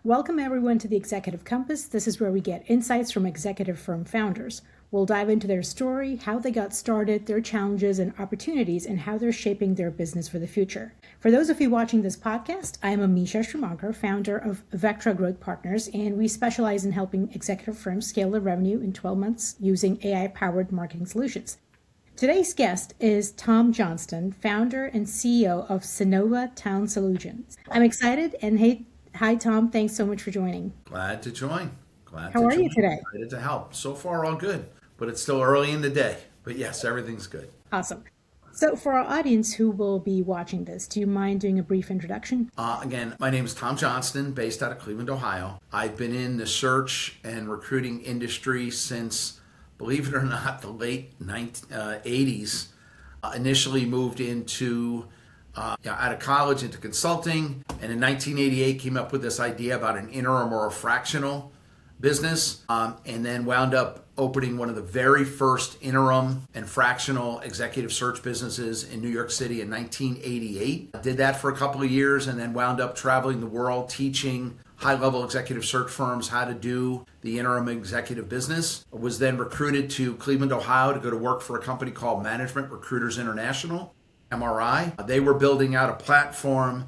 Welcome everyone to the Executive Compass. This is where we get insights from executive firm founders. We'll dive into their story, how they got started, their challenges and opportunities, and how they're shaping their business for the future. For those of you watching this podcast, I am Amisha Schumacher, founder of Vectra Growth Partners, and we specialize in helping executive firms scale their revenue in 12 months using AI-powered marketing solutions. Today's guest is Tom Johnston, founder and CEO of Sonova Town Solutions. I'm excited, and hi Tom, thanks so much for joining. Glad to join. How are you today? Excited to help. So far, all good, but it's still early in the day. But yes, everything's good. Awesome. So for our audience who will be watching this, do you mind doing a brief introduction? Again, my name is Tom Johnston, based out of Cleveland, Ohio. I've been in the search and recruiting industry since, believe it or not, the late 80s. Initially moved into out of college into consulting, and in 1988 came up with this idea about an interim or a fractional business, and then wound up opening one of the very first interim and fractional executive search businesses in New York City in 1988. I did that for a couple of years and then wound up traveling the world teaching high-level executive search firms how to do the interim executive business. I was then recruited to Cleveland, Ohio to go to work for a company called Management Recruiters International, MRI. They were building out a platform,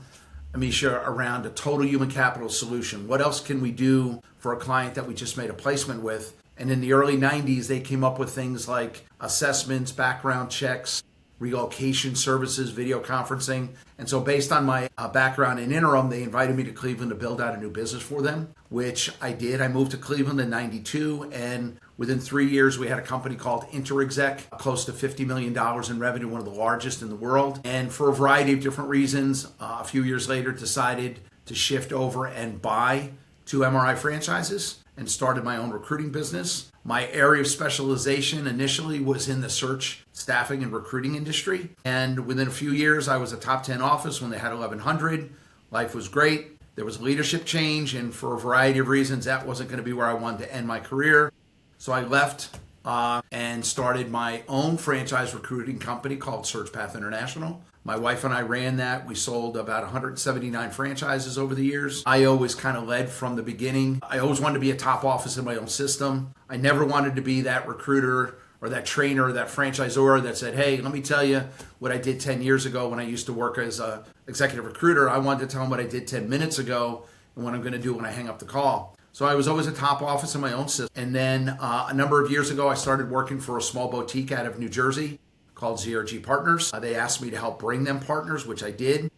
Amisha, around a total human capital solution. What else can we do for a client that we just made a placement with? And in the early 90s, they came up with things like assessments, background checks, relocation services, video conferencing. And so based on my background in interim, they invited me to Cleveland to build out a new business for them, which I did. I moved to Cleveland in 92, and within 3 years, we had a company called InterExec, close to $50 million in revenue, one of the largest in the world. And for a variety of different reasons, a few years later, decided to shift over and buy 2 MRI franchises and started my own recruiting business. My area of specialization initially was in the search, staffing, and recruiting industry. And within a few years, I was a top 10 office when they had 1,100. Life was great. There was leadership change, and for a variety of reasons, that wasn't going to be where I wanted to end my career. So I left and started my own franchise recruiting company called SearchPath International. My wife and I ran that. We sold about 179 franchises over the years. I always kind of led from the beginning. I always wanted to be a top office in my own system. I never wanted to be that recruiter or that trainer or that franchisor that said, hey, let me tell you what I did 10 years ago when I used to work as an executive recruiter. I wanted to tell them what I did 10 minutes ago and what I'm going to do when I hang up the call. So I was always a top office in my own system. And then a number of years ago, I started working for a small boutique out of New Jersey called ZRG Partners. They asked me to help bring them partners, which I did.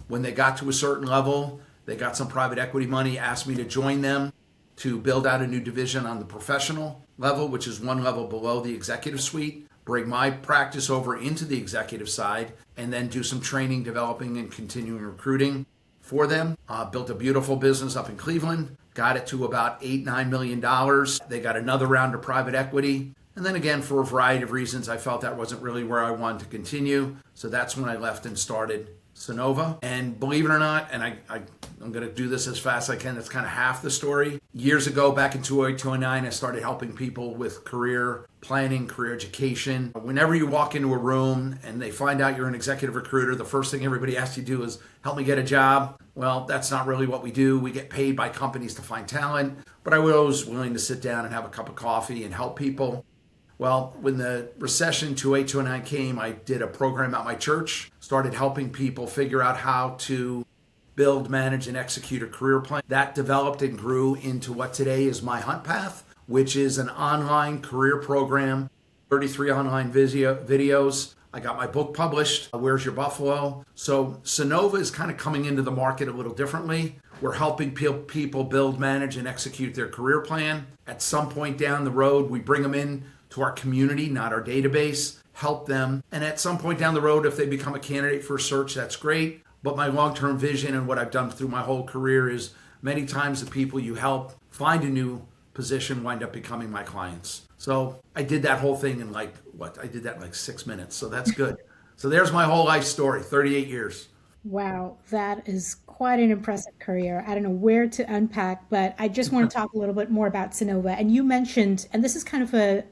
When they got to a certain level, they got some private equity money, asked me to join them to build out a new division on the professional level, which is one level below the executive suite, bring my practice over into the executive side, and then do some training, developing, and continuing recruiting for them. Built a beautiful business up in Cleveland, got it to about $8-9 million. They got another round of private equity. And then again, for a variety of reasons, I felt that wasn't really where I wanted to continue. So that's when I left and started Sonova. And believe it or not, and I'm going to do this as fast as I can, that's kind of half the story. Years ago, back in 2008, 2009, I started helping people with career planning, career education. Whenever you walk into a room and they find out you're an executive recruiter, the first thing everybody asks you to do is help me get a job. Well, that's not really what we do. We get paid by companies to find talent, but I was always willing to sit down and have a cup of coffee and help people. Well, when the recession 2008, 2009 came, I did a program at my church, started helping people figure out how to build, manage, and execute a career plan. That developed and grew into what today is My Hunt Path, which is an online career program, 33 online videos. I got my book published, Where's Your Buffalo? So Sonova is kind of coming into the market a little differently. We're helping people build, manage, and execute their career plan. At some point down the road, we bring them in to our community, not our database, help them. And at some point down the road, if they become a candidate for a search, that's great. But my long-term vision and what I've done through my whole career is many times the people you help find a new position wind up becoming my clients. So I did that whole thing in I did that in like 6 minutes. So that's good. So there's my whole life story, 38 years. Wow, that is quite an impressive career. I don't know where to unpack, but I just want to talk a little bit more about Sonova. And you mentioned, and this is kind of a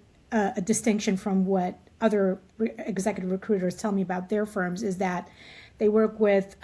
distinction from what other executive recruiters tell me about their firms, is that they work with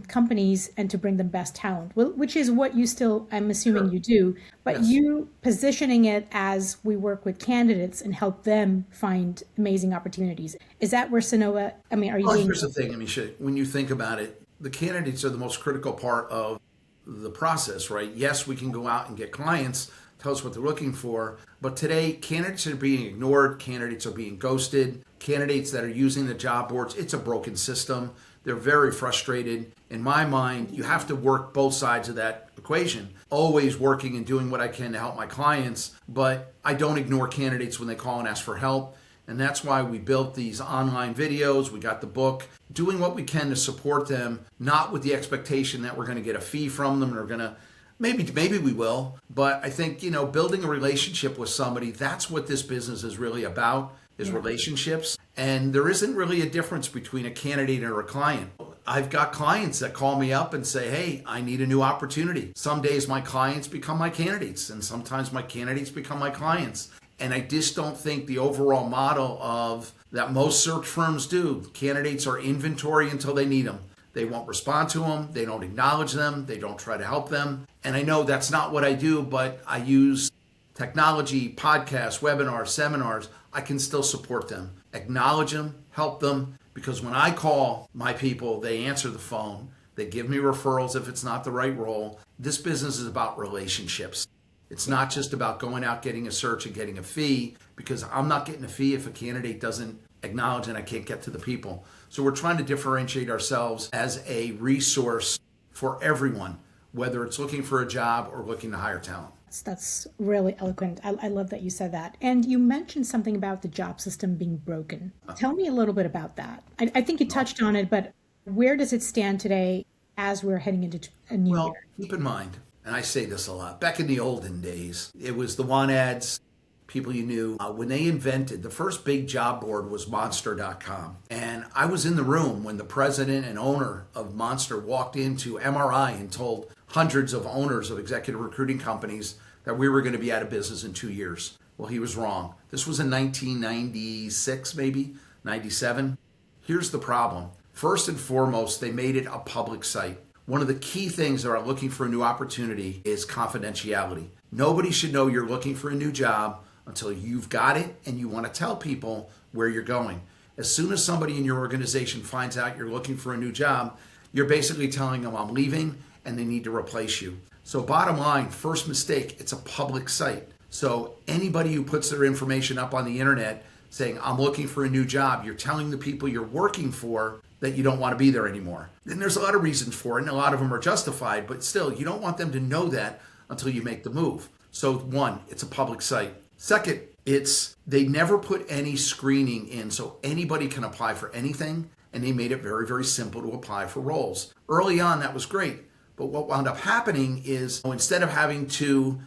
companies and to bring them best talent, which is what you still, I'm assuming you do, but Yes. you positioning it as we work with candidates and help them find amazing opportunities. Is that where Sonoa, I mean, are you Well, doing? here's the thing, Amisha. When you think about it, the candidates are the most critical part of the process, right? Yes, we can go out and get clients, tell us what they're looking for, but today candidates are being ignored, candidates are being ghosted, candidates that are using the job boards, it's a broken system. They're very frustrated. In my mind, you have to work both sides of that equation. Always working and doing what I can to help my clients, but I don't ignore candidates when they call and ask for help. And that's why we built these online videos. We got the book, doing what we can to support them, not with the expectation that we're going to get a fee from them or going to, maybe we will. But I think, building a relationship with somebody, that's what this business is really about, is relationships. And there isn't really a difference between a candidate or a client. I've got clients that call me up and say, hey, I need a new opportunity. Some days my clients become my candidates, and sometimes my candidates become my clients. And I just don't think the overall model of that most search firms do. Candidates are inventory until they need them. They won't respond to them. They don't acknowledge them. They don't try to help them. And I know that's not what I do, but I use technology, podcasts, webinars, seminars. I can still support them, acknowledge them, help them. Because when I call my people, they answer the phone. They give me referrals if it's not the right role. This business is about relationships. It's not just about going out, getting a search and getting a fee, because I'm not getting a fee if a candidate doesn't acknowledge and I can't get to the people. So we're trying to differentiate ourselves as a resource for everyone, whether it's looking for a job or looking to hire talent. That's really eloquent. I love that you said that. And you mentioned something about the job system being broken. Tell me a little bit about that. I think you touched on it, but where does it stand today as we're heading into a new Well, year? keep in mind, and I say this a lot, back in the olden days, it was the want ads, people you knew. When they invented, the first big job board was Monster.com. And I was in the room when the president and owner of Monster walked into MRI and told hundreds of owners of executive recruiting companies that we were going to be out of business in 2 years. Well, he was wrong. This was in 1996, maybe, 97. Here's the problem. First and foremost, they made it a public site. One of the key things that are looking for a new opportunity is confidentiality. Nobody should know you're looking for a new job until you've got it and you want to tell people where you're going. As soon as somebody in your organization finds out you're looking for a new job, you're basically telling them I'm leaving and they need to replace you. So bottom line, first mistake, it's a public site. So anybody who puts their information up on the internet saying I'm looking for a new job, you're telling the people you're working for that you don't want to be there anymore. And there's a lot of reasons for it, and a lot of them are justified, but still, you don't want them to know that until you make the move. So one, it's a public site. Second, they never put any screening in, so anybody can apply for anything, and they made it very, very simple to apply for roles. Early on, that was great, but what wound up happening is instead of having to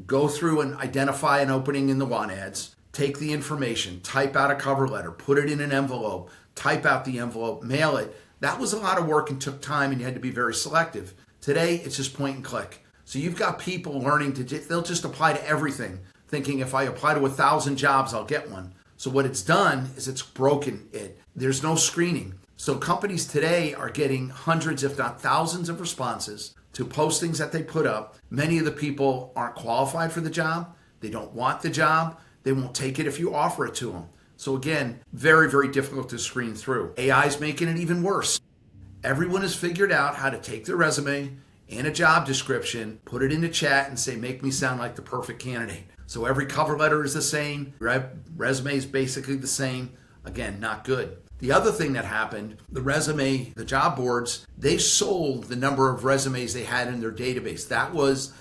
go through and identify an opening in the want ads, take the information, type out a cover letter, put it in an envelope, type out the envelope, mail it. That was a lot of work and took time, and you had to be very selective. Today, it's just point and click. So you've got people learning they'll just apply to everything, thinking if I apply to 1,000 jobs, I'll get one. So what it's done is it's broken it. There's no screening. So companies today are getting hundreds, if not thousands of responses to postings that they put up. Many of the people aren't qualified for the job. They don't want the job. They won't take it if you offer it to them. So again, very, very difficult to screen through. AI is making it even worse. Everyone has figured out how to take their resume and a job description, put it into chat and say, make me sound like the perfect candidate. So every cover letter is the same. Resume is basically the same. Again, not good. The other thing that happened, the job boards, they sold the number of resumes they had in their database. That was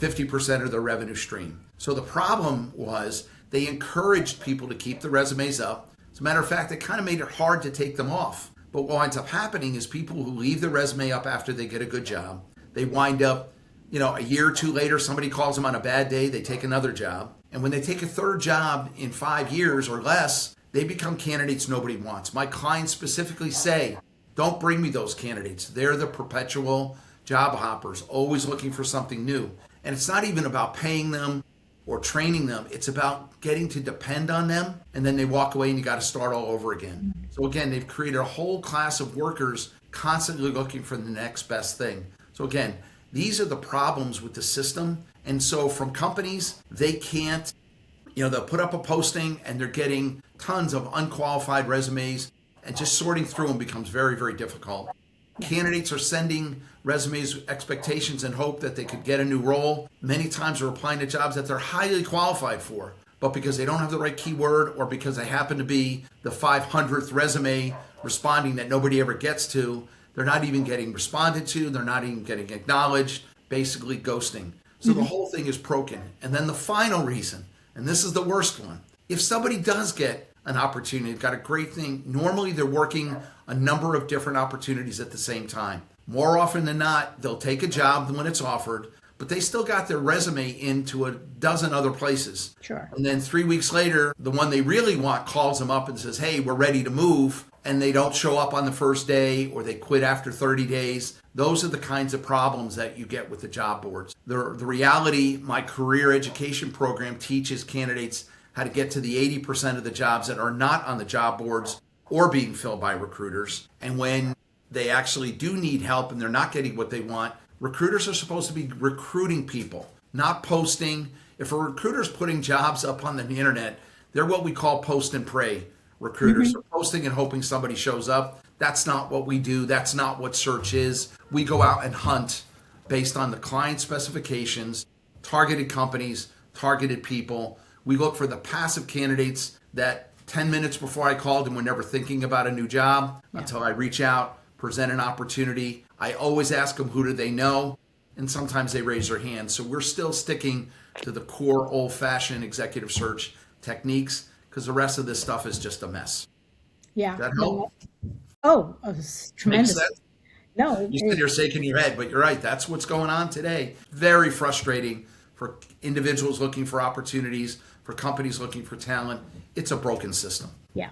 50% of their revenue stream. So the problem was they encouraged people to keep the resumes up. As a matter of fact, it kind of made it hard to take them off. But what winds up happening is people who leave the resume up after they get a good job, they wind up, a year or two later, somebody calls them on a bad day, they take another job. And when they take a third job in 5 years or less, they become candidates nobody wants. My clients specifically say, don't bring me those candidates. They're the perpetual job hoppers, always looking for something new. And it's not even about paying them or training them. It's about getting to depend on them, and then they walk away and you got to start all over again. So again, they've created a whole class of workers constantly looking for the next best thing. So again, these are the problems with the system. And so from companies, they can't, they'll put up a posting and they're getting tons of unqualified resumes, and just sorting through them becomes very, very difficult. Candidates are sending resumes with expectations and hope that they could get a new role. Many times they're applying to jobs that they're highly qualified for, but because they don't have the right keyword, or because they happen to be the 500th resume responding that nobody ever gets to, they're not even getting responded to, they're not even getting acknowledged, basically ghosting. So the whole thing is broken. And then the final reason, and this is the worst one, if somebody does get an opportunity, they've got a great thing, normally they're working a number of different opportunities at the same time. More often than not, they'll take a job when it's offered, but they still got their resume into a dozen other places. Sure. And then 3 weeks later, the one they really want calls them up and says, hey, we're ready to move. And they don't show up on the first day, or they quit after 30 days. Those are the kinds of problems that you get with the job boards. The reality, my career education program teaches candidates how to get to the 80% of the jobs that are not on the job boards or being filled by recruiters. And when they actually do need help and they're not getting what they want, recruiters are supposed to be recruiting people, not posting. If a recruiter's putting jobs up on the internet, they're what we call post and pray recruiters. Are posting and hoping somebody shows up. That's not what we do. That's not what search is. We go out and hunt based on the client specifications, targeted companies, targeted people. We look for the passive candidates that 10 minutes before I called them were never thinking about a new job until I reach out, present an opportunity. I always ask them, who do they know? And sometimes they raise their hand. So we're still sticking to the core old-fashioned executive search techniques, because the rest of this stuff is just a mess. Yeah. Does that help? It's tremendous. Makes sense? No. You said you're shaking your head, but you're right. That's what's going on today. Very frustrating for individuals looking for opportunities, for companies looking for talent. It's a broken system. Yeah.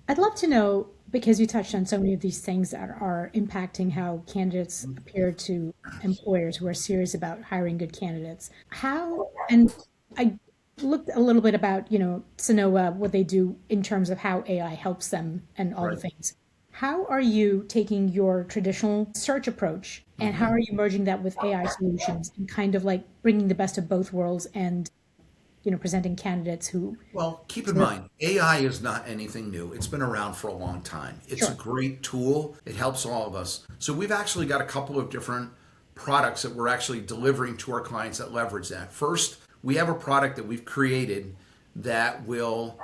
I'd love to know, because you touched on so many of these things that are impacting how candidates appear to employers who are serious about hiring good candidates. How, and I looked a little bit about, Sanoa, what they do in terms of how AI helps them and all the things. How are you taking your traditional search approach and how are you merging that with AI solutions and kind of like bringing the best of both worlds and, presenting candidates who... Well, keep in mind, AI is not anything new. It's been around for a long time. It's a great tool. It helps all of us. So we've actually got a couple of different products that we're actually delivering to our clients that leverage that. First, we have a product that we've created that will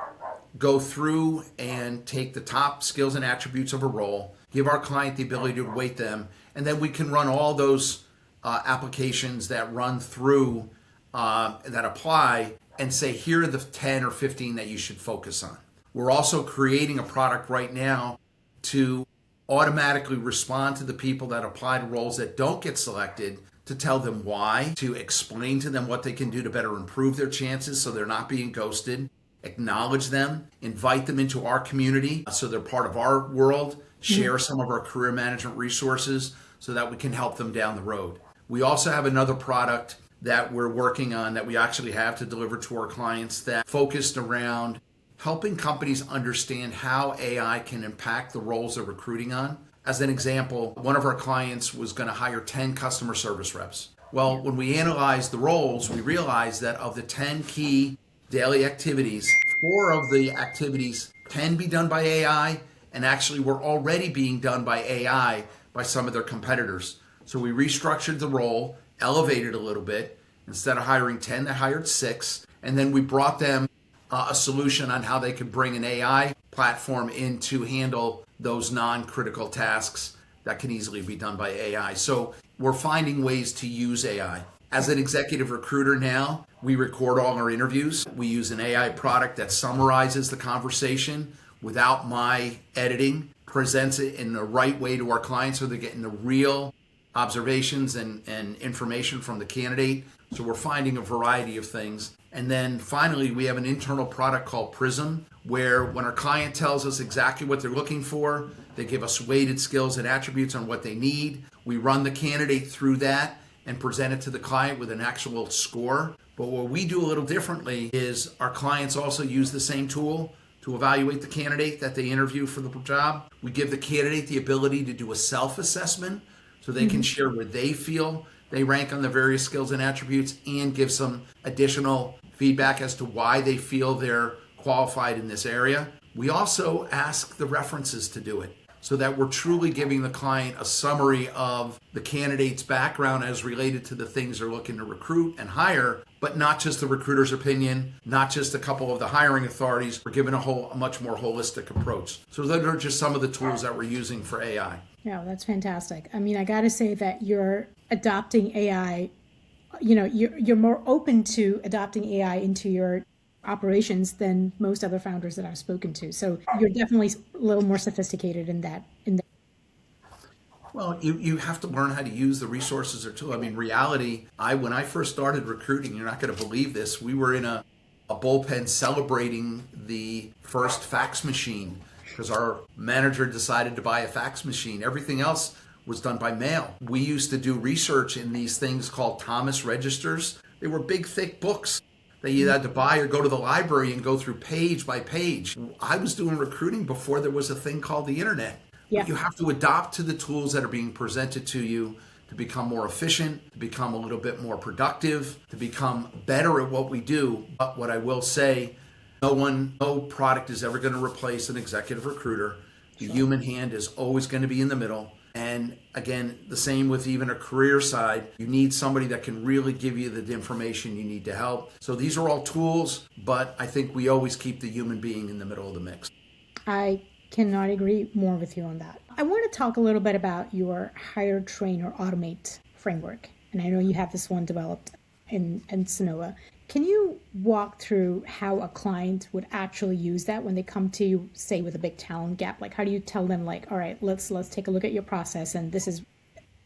go through and take the top skills and attributes of a role, give our client the ability to weight them, and then we can run all those applications that run through, that apply, and say, here are the 10 or 15 that you should focus on. We're also creating a product right now to automatically respond to the people that apply to roles that don't get selected, to tell them why, to explain to them what they can do to better improve their chances so they're not being ghosted, acknowledge them, invite them into our community so they're part of our world, share some of our career management resources so that we can help them down the road. We also have another product that we're working on that we actually have to deliver to our clients that focused around helping companies understand how AI can impact the roles they're recruiting on. As an example, one of our clients was going to hire 10 customer service reps. Well, when we analyzed the roles, we realized that of the 10 key daily activities, 4 of the activities can be done by AI and actually were already being done by AI by some of their competitors. So we restructured the role, elevated a little bit. Instead of hiring 10, they hired 6. And then we brought them a solution on how they could bring an AI platform in to handle those non-critical tasks that can easily be done by AI. So we're finding ways to use AI. As an executive recruiter now, we record all our interviews. We use an AI product that summarizes the conversation without my editing, presents it in the right way to our clients so they're getting the real observations and information from the candidate. So we're finding a variety of things. And then finally, we have an internal product called Prism, where when our client tells us exactly what they're looking for, they give us weighted skills and attributes on what they need. We run the candidate through that and present it to the client with an actual score. But what we do a little differently is our clients also use the same tool, to evaluate the candidate that they interview for the job. We give the candidate the ability to do a self-assessment so they can share where they feel they rank on the various skills and attributes and give some additional feedback as to why they feel they're qualified in this area. We also ask the references to do it so that we're truly giving the client a summary of the candidate's background as related to the things they're looking to recruit and hire, but not just the recruiter's opinion, not just a couple of the hiring authorities. We're giving a much more holistic approach. So those are just some of the tools that we're using for AI. Yeah, that's fantastic. I mean, I got to say that you're adopting AI, you're more open to adopting AI into your operations than most other founders that I've spoken to. So you're definitely a little more sophisticated in that. Well, you have to learn how to use the resources or tool. I mean, reality, when I first started recruiting, you're not going to believe this, we were in a bullpen celebrating the first fax machine because our manager decided to buy a fax machine. Everything else was done by mail. We used to do research in these things called Thomas registers. They were big, thick books that you had to buy or go to the library and go through page by page. I was doing recruiting before there was a thing called the internet. Yeah. You have to adopt to the tools that are being presented to you to become more efficient, to become a little bit more productive, to become better at what we do. But what I will say, no product is ever going to replace an executive recruiter. The human hand is always going to be in the middle. And again, the same with even a career side. You need somebody that can really give you the information you need to help. So these are all tools, but I think we always keep the human being in the middle of the mix. I cannot agree more with you on that. I want to talk a little bit about your hire, train, or automate framework. And I know you have this one developed in Sonoma. Can you walk through how a client would actually use that when they come to you, say, with a big talent gap? Like, how do you tell them, like, all right, let's take a look at your process, and this is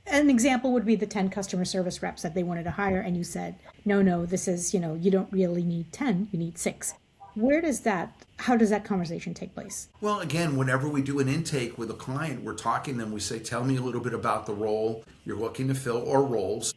an example would be the 10 customer service reps that they wanted to hire, and you said, no, this is, you don't really need 10, you need 6. How does that conversation take place? Well, again, whenever we do an intake with a client, we're talking to them, we say, tell me a little bit about the role you're looking to fill or roles.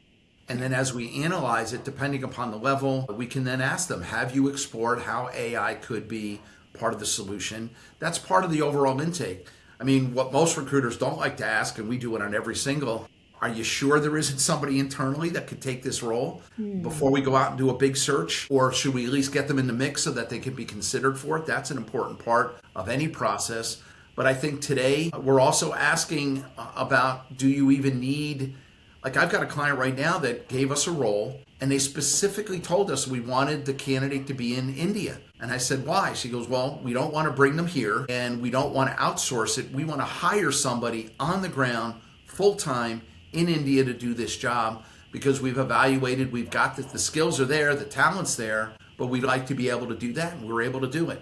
And then as we analyze it, depending upon the level, we can then ask them, have you explored how AI could be part of the solution? That's part of the overall intake. I mean, what most recruiters don't like to ask, and we do it on every single, are you sure there isn't somebody internally that could take this role before we go out and do a big search? Or should we at least get them in the mix so that they can be considered for it? That's an important part of any process. But I think today we're also asking about, do you even need... Like I've got a client right now that gave us a role and they specifically told us we wanted the candidate to be in India. And I said, why? She goes, well, we don't want to bring them here and we don't want to outsource it. We want to hire somebody on the ground full-time in India to do this job because we've evaluated, we've got the skills are there, the talent's there, but we'd like to be able to do that and we're able to do it.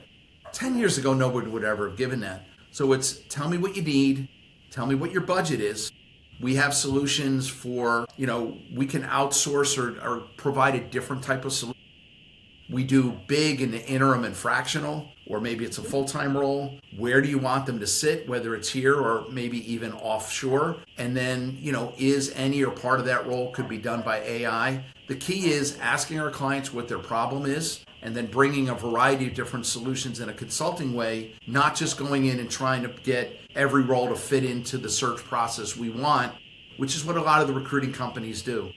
10 years ago, nobody would ever have given that. So it's tell me what you need, tell me what your budget is. We have solutions for, we can outsource or provide a different type of solution. We do big in the interim and fractional, or maybe it's a full-time role. Where do you want them to sit, whether it's here or maybe even offshore? And then, is any or part of that role could be done by AI? The key is asking our clients what their problem is and then bringing a variety of different solutions in a consulting way, not just going in and trying to get every role to fit into the search process we want, which is what a lot of the recruiting companies do.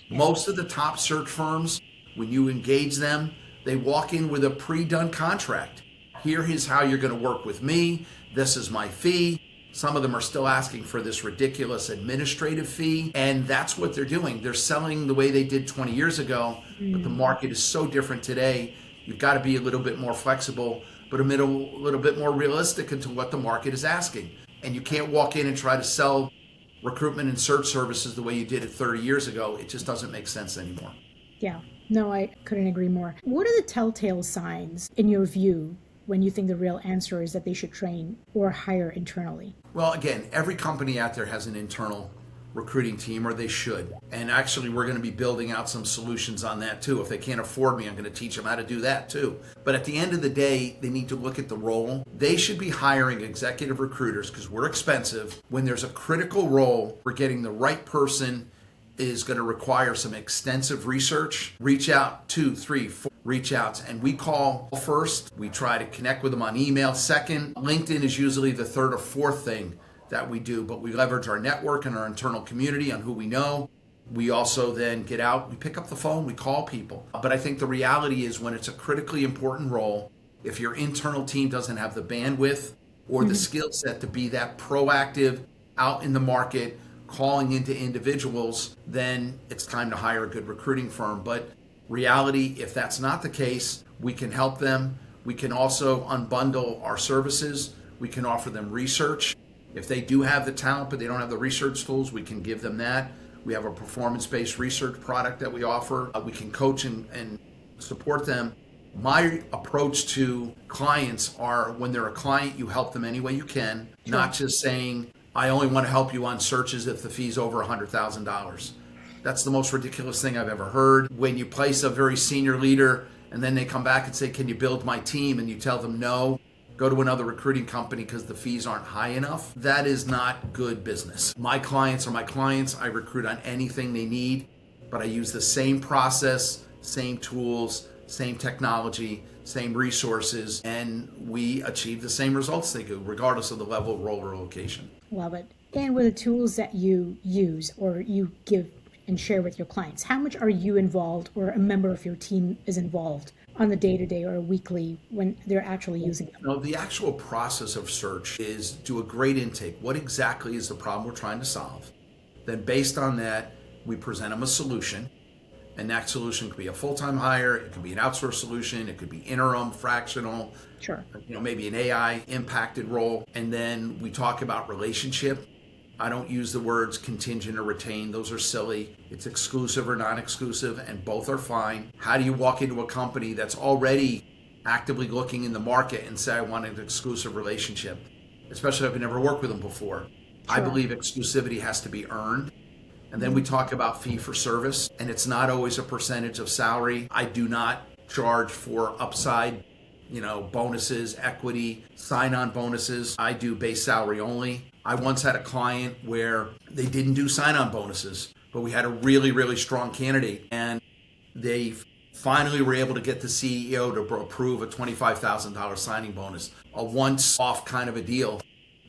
Most of the top search firms, when you engage them, they walk in with a pre-done contract. Here is how you're going to work with me. This is my fee. Some of them are still asking for this ridiculous administrative fee, and that's what they're doing. They're selling the way they did 20 years ago, but the market is so different today. You've got to be a little bit more flexible, but a little bit more realistic into what the market is asking. And you can't walk in and try to sell recruitment and search services the way you did it 30 years ago. It just doesn't make sense anymore. Yeah, no, I couldn't agree more. What are the telltale signs, in your view, when you think the real answer is that they should train or hire internally? Well, again, every company out there has an internal recruiting team, or they should. And actually, we're going to be building out some solutions on that too. If they can't afford me, I'm going to teach them how to do that too. But at the end of the day, they need to look at the role. They should be hiring executive recruiters because we're expensive. When there's a critical role, we're getting the right person is going to require some extensive research. Reach out 2, 3, 4 reach out. And we call first. We try to connect with them on email. Second, LinkedIn is usually the third or fourth thing that we do, but we leverage our network and our internal community on who we know. We also then get out, we pick up the phone, we call people. But I think the reality is when it's a critically important role, if your internal team doesn't have the bandwidth or the skill set to be that proactive out in the market, calling into individuals, then it's time to hire a good recruiting firm. But reality, if that's not the case, we can help them. We can also unbundle our services. We can offer them research. If they do have the talent, but they don't have the research tools, we can give them that. We have a performance-based research product that we offer. We can coach and support them. My approach to clients are when they're a client, you help them any way you can, not just saying, I only want to help you on searches if the fee's over $100,000. That's the most ridiculous thing I've ever heard. When you place a very senior leader and then they come back and say, can you build my team? And you tell them no, go to another recruiting company because the fees aren't high enough. That is not good business. My clients are my clients. I recruit on anything they need, but I use the same process, same tools, same technology, same resources, and we achieve the same results they do, regardless of the level, role, or location. Love it. And with the tools that you use or you give and share with your clients, how much are you involved or a member of your team is involved on the day-to-day or weekly when they're actually using them? No, the actual process of search is do a great intake. What exactly is the problem we're trying to solve? Then based on that, we present them a solution. And that solution could be a full-time hire, it could be an outsourced solution, it could be interim, fractional, Sure. Maybe an AI impacted role. And then we talk about relationship. I don't use the words contingent or retained. Those are silly. It's exclusive or non-exclusive, and both are fine. How do you walk into a company that's already actively looking in the market and say, I want an exclusive relationship, especially if I've never worked with them before? Sure. I believe exclusivity has to be earned. And then we talk about fee for service, and it's not always a percentage of salary. I do not charge for upside, bonuses, equity, sign-on bonuses. I do base salary only. I once had a client where they didn't do sign-on bonuses, but we had a really, really strong candidate, and they finally were able to get the CEO to approve a $25,000 signing bonus, a once-off kind of a deal.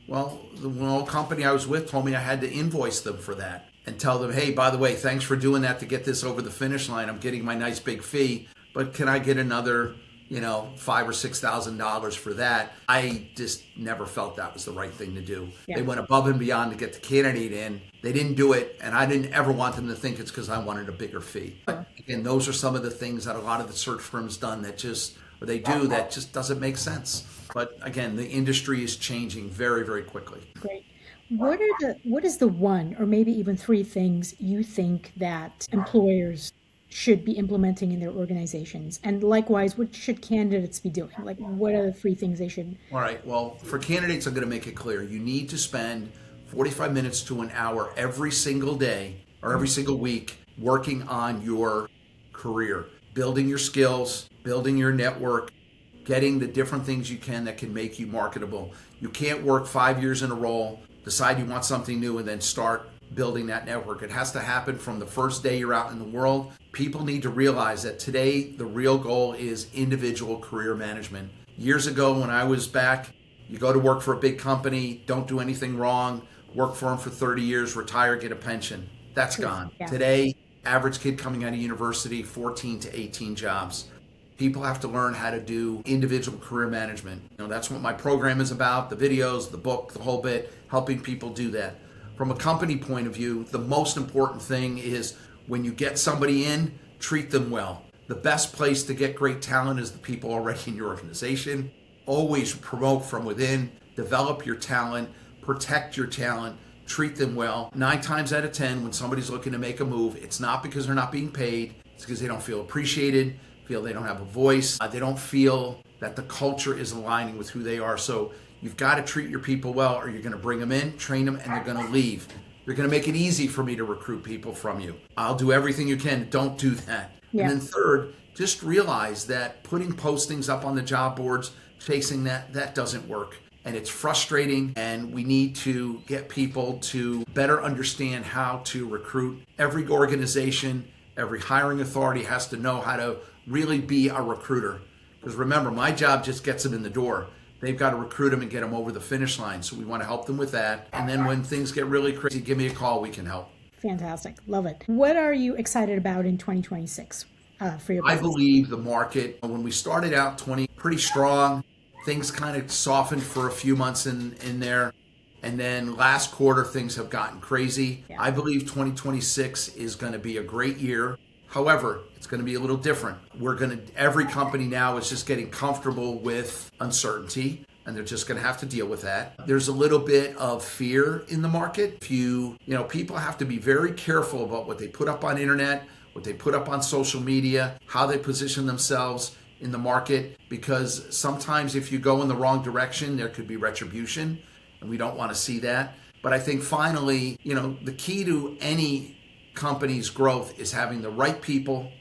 Well, the old company I was with told me I had to invoice them for that and tell them, hey, by the way, thanks for doing that to get this over the finish line. I'm getting my nice big fee, but can I get another, $5,000 or $6,000 for that? I just never felt that was the right thing to do. Yeah. They went above and beyond to get the candidate in. They didn't do it, and I didn't ever want them to think it's because I wanted a bigger fee. But again, those are some of the things that a lot of the search firms done that just doesn't make sense. But again, the industry is changing very, very quickly. Great. What is the one or maybe even three things you think that employers should be implementing in their organizations? And likewise, what should candidates be doing? Like, what are the three things they should? All right. Well, for candidates, I'm going to make it clear. You need to spend 45 minutes to an hour every single day or every single week working on your career, building your skills, building your network, getting the different things you can that can make you marketable. You can't work 5 years in a role, decide you want something new, and then start building that network. It has to happen from the first day you're out in the world. People need to realize that today the real goal is individual career management. Years ago when I was back, you go to work for a big company, don't do anything wrong, work for them for 30 years, retire, get a pension. That's gone. Yeah. Today, average kid coming out of university, 14 to 18 jobs. People have to learn how to do individual career management. That's what my program is about, the videos, the book, the whole bit, helping people do that. From a company point of view, the most important thing is when you get somebody in, treat them well. The best place to get great talent is the people already in your organization. Always promote from within, develop your talent, protect your talent, treat them well. 9 times out of 10, when somebody's looking to make a move, it's not because they're not being paid, it's because they don't feel appreciated, feel they don't have a voice, they don't feel that the culture is aligning with who they are. So you've got to treat your people well, or you're going to bring them in, train them, and they're going to leave. You're going to make it easy for me to recruit people from you. I'll do everything you can. Don't do that. Yeah. And then third, just realize that putting postings up on the job boards, chasing that doesn't work. And it's frustrating, and we need to get people to better understand how to recruit. Every organization, Every hiring authority has to know how to really be a recruiter. Because remember, my job just gets them in the door. They've got to recruit them and get them over the finish line. So we want to help them with that. And then when things get really crazy, give me a call. We can help. Fantastic. Love it. What are you excited about in 2026 for your business? I believe the market, when we started out pretty strong, things kind of softened for a few months in there. And then last quarter, things have gotten crazy. Yeah. I believe 2026 is going to be a great year. However, it's going to be a little different. Every company now is just getting comfortable with uncertainty, and they're just going to have to deal with that. There's a little bit of fear in the market. People have to be very careful about what they put up on internet, what they put up on social media, how they position themselves in the market, because sometimes if you go in the wrong direction, there could be retribution, and we don't want to see that. But I think finally, the key to any company's growth is having the right people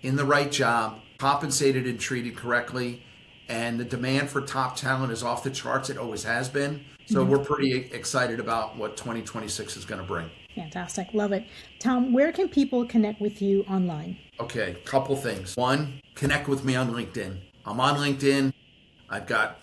in the right job, compensated and treated correctly, and the demand for top talent is off the charts. It always has been. So we're pretty excited about what 2026 is going to bring. Fantastic. Love it. Tom, where can people connect with you online? Okay, couple things. One, connect with me on LinkedIn. I'm on LinkedIn. I've got,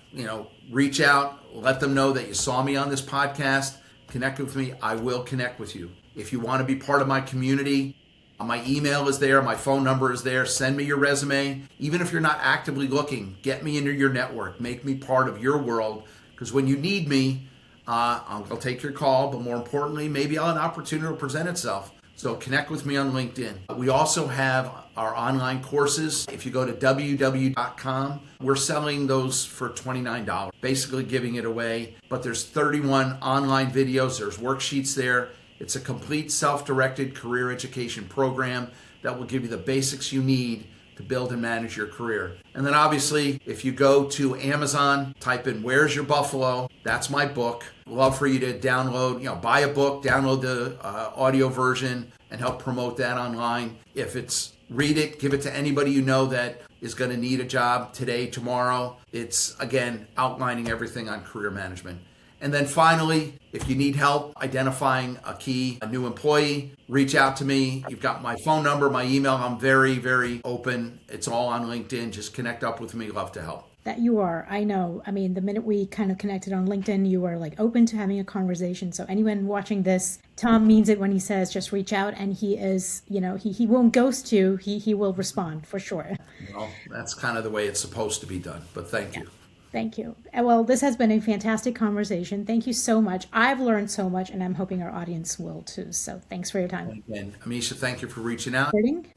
reach out, let them know that you saw me on this podcast. Connect with me. I will connect with you. If you want to be part of my community, my email is there, my phone number is there. Send me your resume. Even if you're not actively looking, get me into your network. Make me part of your world, because when you need me, I'll take your call, but more importantly, maybe an opportunity will present itself. So connect with me on LinkedIn. We also have our online courses. If you go to www.com, we're selling those for $29, basically giving it away. But there's 31 online videos. There's worksheets there. It's a complete self-directed career education program that will give you the basics you need to build and manage your career. And then obviously, if you go to Amazon, type in "Where's Your Buffalo?" That's my book. Love for you to download, buy a book, download the audio version, and help promote that online. If it's read it, give it to anybody you know that is going to need a job today, tomorrow. It's, again, outlining everything on career management. And then finally, if you need help identifying a new employee, reach out to me. You've got my phone number, my email. I'm very, very open. It's all on LinkedIn. Just connect up with me. Love to help. That you are. I know. I mean, the minute we kind of connected on LinkedIn, you are open to having a conversation. So anyone watching this, Tom means it when he says just reach out, and he is, he won't ghost you. He will respond for sure. Well, that's kind of the way it's supposed to be done. But thank you. Thank you. Well, this has been a fantastic conversation. Thank you so much. I've learned so much, and I'm hoping our audience will too. So thanks for your time. And Amisha, thank you for reaching out.